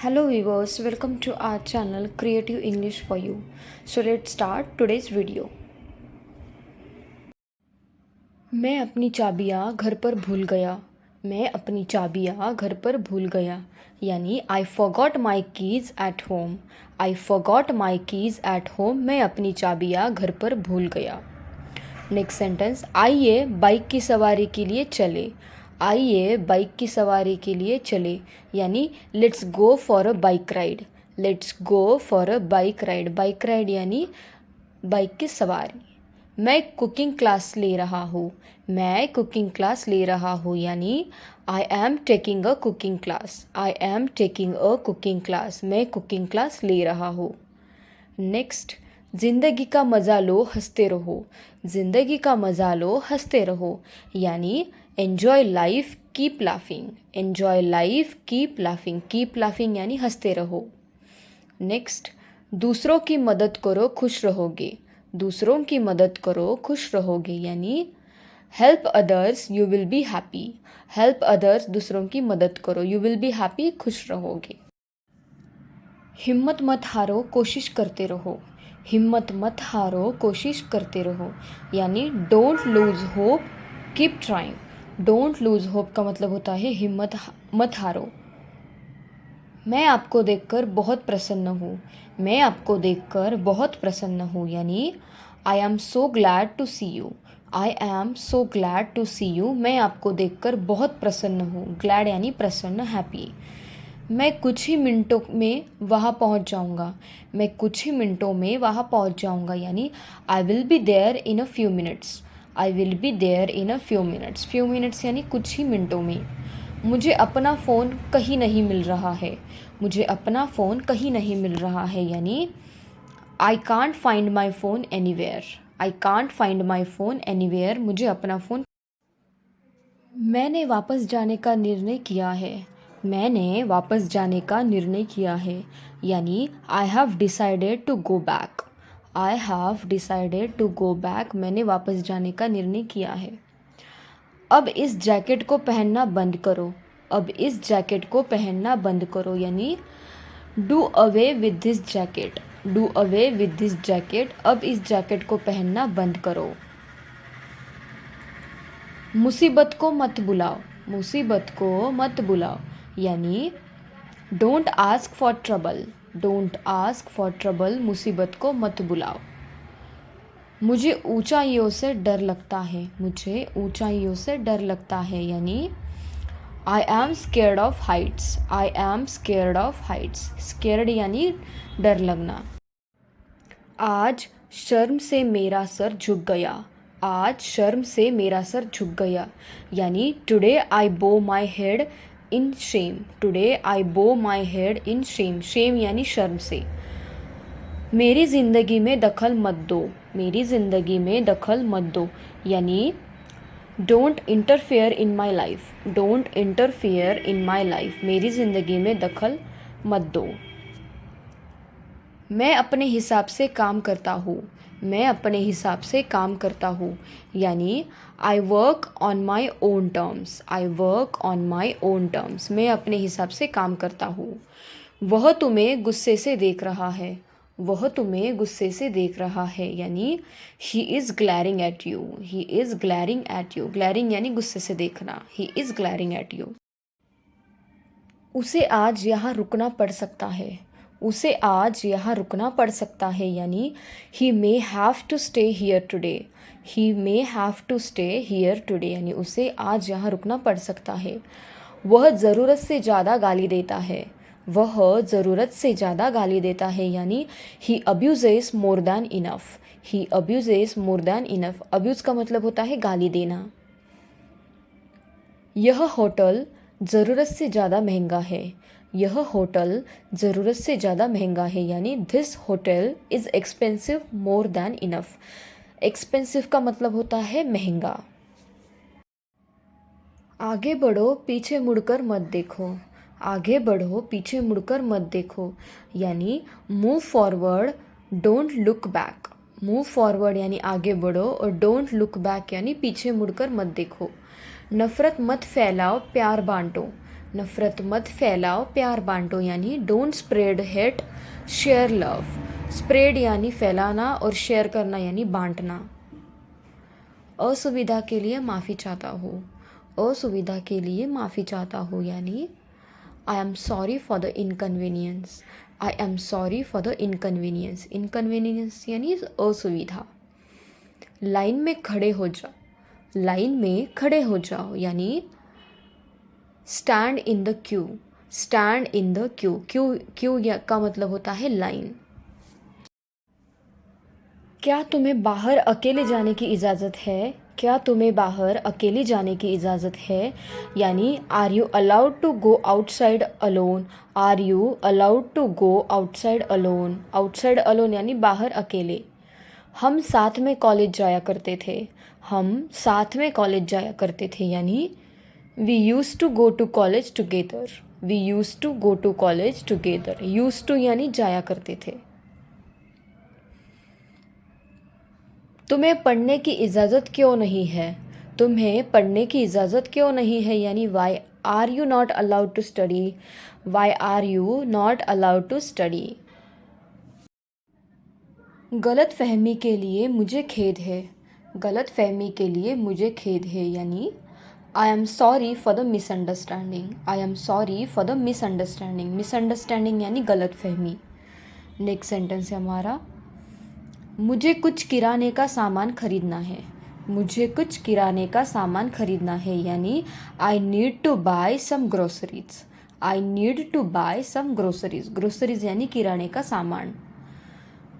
Hello viewers, welcome to our channel Creative English for You. So let's start today's video. मैं अपनी चाबियाँ घर पर भूल गया. मैं अपनी चाबियाँ घर पर भूल गया. यानी I forgot my keys at home. I forgot my keys at home. मैं अपनी चाबियाँ घर पर भूल गया. नेक्स्ट सेंटेंस, आइए बाइक की सवारी के लिए चले. आइए बाइक की सवारी के लिए चले. यानी let's go for a bike ride. Let's go for a bike ride. Bike ride यानी बाइक की सवारी. मैं कुकिंग क्लास ले रहा हूँ. मैं कुकिंग क्लास ले रहा हूँ यानी I am taking a cooking class. I am taking a cooking class. मैं कुकिंग क्लास ले रहा हूँ. नेक्स्ट, ज़िंदगी का मज़ा लो हंसते रहो. ज़िंदगी का मज़ा लो हंसते रहो यानी enjoy life keep laughing. Enjoy life keep laughing. Keep laughing यानी हंसते रहो. नेक्स्ट, दूसरों की मदद करो खुश रहोगे. दूसरों की मदद करो खुश रहोगे यानी help others you will be happy. Help others दूसरों की मदद करो, यू विल बी हैप्पी, खुश रहोगे. हिम्मत मत हारो कोशिश करते रहो. हिम्मत मत हारो कोशिश करते रहो यानी don't lose hope keep trying. Don't lose hope का मतलब होता है हिम्मत मत हारो. मैं आपको देखकर बहुत प्रसन्न हूँ. मैं आपको देखकर बहुत प्रसन्न हूँ यानी I am so glad to see you. I am so glad to see you. मैं आपको देखकर बहुत प्रसन्न हूँ. ग्लैड यानी प्रसन्न, हैप्पी. मैं कुछ ही मिनटों में वहाँ पहुँच जाऊँगा. मैं कुछ ही मिनटों में वहाँ पहुँच जाऊँगा यानी I will be there in a few minutes. I will be there in a few minutes. Few minutes यानी कुछ ही मिनटों में. मुझे अपना फ़ोन कहीं नहीं मिल रहा है. मुझे अपना फ़ोन कहीं नहीं मिल रहा है यानी I can't find my phone anywhere. I can't find my phone anywhere. मुझे अपना फ़ोन. मैंने वापस जाने का निर्णय किया है. मैंने वापस जाने का निर्णय किया है यानी I have decided to go back. I have decided to go back. मैंने वापस जाने का निर्णय किया है. अब इस जैकेट को पहनना बंद करो. अब इस जैकेट को पहनना बंद करो यानी do away with this jacket. Do away with this jacket. अब इस जैकेट को पहनना बंद करो. मुसीबत को मत बुलाओ. मुसीबत को मत बुलाओ यानी don't ask for trouble. Don't ask for trouble. मुसीबत को मत बुलाओ. मुझे ऊंचाइयों से डर लगता है. मुझे ऊंचाइयों से डर लगता है यानी I am scared of Heights. I am scared of Heights. Scared यानी डर लगना. आज शर्म से मेरा सर झुक गया. आज शर्म से मेरा सर झुक गया यानी today I bow my head in shame. Today I bow my head in shame. Shame यानी शर्म से. मेरी ज़िंदगी में दखल मत दो. मेरी ज़िंदगी में दखल मत दो यानी don't interfere in my life. Don't interfere in my life. मेरी ज़िंदगी में दखल मत दो. मैं अपने हिसाब से काम करता हूँ. मैं अपने हिसाब से काम करता हूँ यानी I work on my own terms. I work on my own terms. मैं अपने हिसाब से काम करता हूँ. वह तुम्हें गुस्से से देख रहा है. वह तुम्हें गुस्से से देख रहा है यानी he is glaring at you. He is glaring at you. Glaring यानी गुस्से से देखना. He is glaring at you. उसे आज यहाँ रुकना पड़ सकता है. उसे आज यहाँ रुकना पड़ सकता है यानी he may have to stay here today. He may have to stay here today यानी उसे आज यहाँ रुकना पड़ सकता है. वह ज़रूरत से ज़्यादा गाली देता है. वह ज़रूरत से ज़्यादा गाली देता है यानी he abuses more than enough. He abuses more than enough. Abuse का मतलब होता है गाली देना. यह होटल ज़रूरत से ज़्यादा महंगा है. यह होटल ज़रूरत से ज़्यादा महंगा है यानी this hotel is expensive more than enough. Expensive का मतलब होता है महंगा. आगे बढ़ो पीछे मुड़कर मत देखो. आगे बढ़ो पीछे मुड़कर मत देखो यानी move forward don't look back. Move forward यानी आगे बढ़ो और डोंट लुक बैक यानी पीछे मुड़कर मत देखो. नफ़रत मत फैलाओ प्यार बांटो. नफ़रत मत फैलाओ, प्यार बांटो, यानी don't spread hate, share love. Spread यानी फैलाना और शेयर करना यानी बांटना। असुविधा के लिए माफ़ी चाहता हूँ, असुविधा के लिए माफ़ी चाहता हूँ, यानी I am sorry for the inconvenience, I am sorry for the inconvenience. Inconvenience यानी असुविधा। लाइन में खड़े हो जाओ, लाइन में खड़े हो जाओ, यानी stand in the Q, stand in the Q. Q का मतलब होता है लाइन। क्या तुम्हें बाहर अकेले जाने की इजाज़त है, क्या तुम्हें बाहर अकेले जाने की इजाज़त है, यानी are you allowed to go outside alone, are you allowed to go outside alone. Outside alone यानी बाहर अकेले। हम साथ में कॉलेज जाया करते थे, हम साथ में कॉलेज जाया करते थे, यानी we use to go to college together, we use to go to college together. Use to यानी जाया करते थे। तुम्हें पढ़ने की इजाज़त क्यों नहीं है, तुम्हें पढ़ने की इजाज़त क्यों नहीं है, यानी why are you not allowed to study, why are you not allowed to study. गलत फहमी के लिए मुझे खेद है, गलत फहमी के लिए मुझे खेद है, यानी I am sorry for the misunderstanding, I am sorry for the misunderstanding. Misunderstanding यानी गलत फहमी। नेक्स्ट सेंटेंस है हमारा, मुझे कुछ किराने का सामान खरीदना है, मुझे कुछ किराने का सामान खरीदना है, यानी I need to buy some groceries, I need to buy some groceries. Groceries यानी किराने का सामान।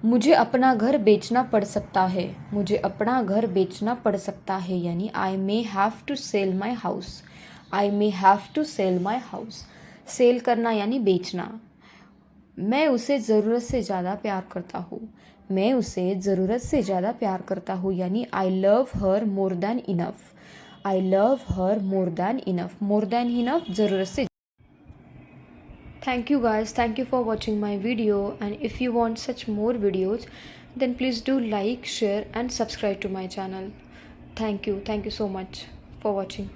मुझे अपना घर बेचना पड़ सकता है, मुझे अपना घर बेचना पड़ सकता है, यानी I may have to sell my house, I may have to sell my house. Sell करना यानी बेचना। मैं उसे ज़रूरत से ज़्यादा प्यार करता हूँ, मैं उसे ज़रूरत से ज़्यादा प्यार करता हूँ, यानी I love her more than enough, I love her more than enough. More than enough ज़रूरत से। Thank you guys, thank you for watching my video, and if you want such more videos then please do like, share and subscribe to my channel. Thank you so much for watching.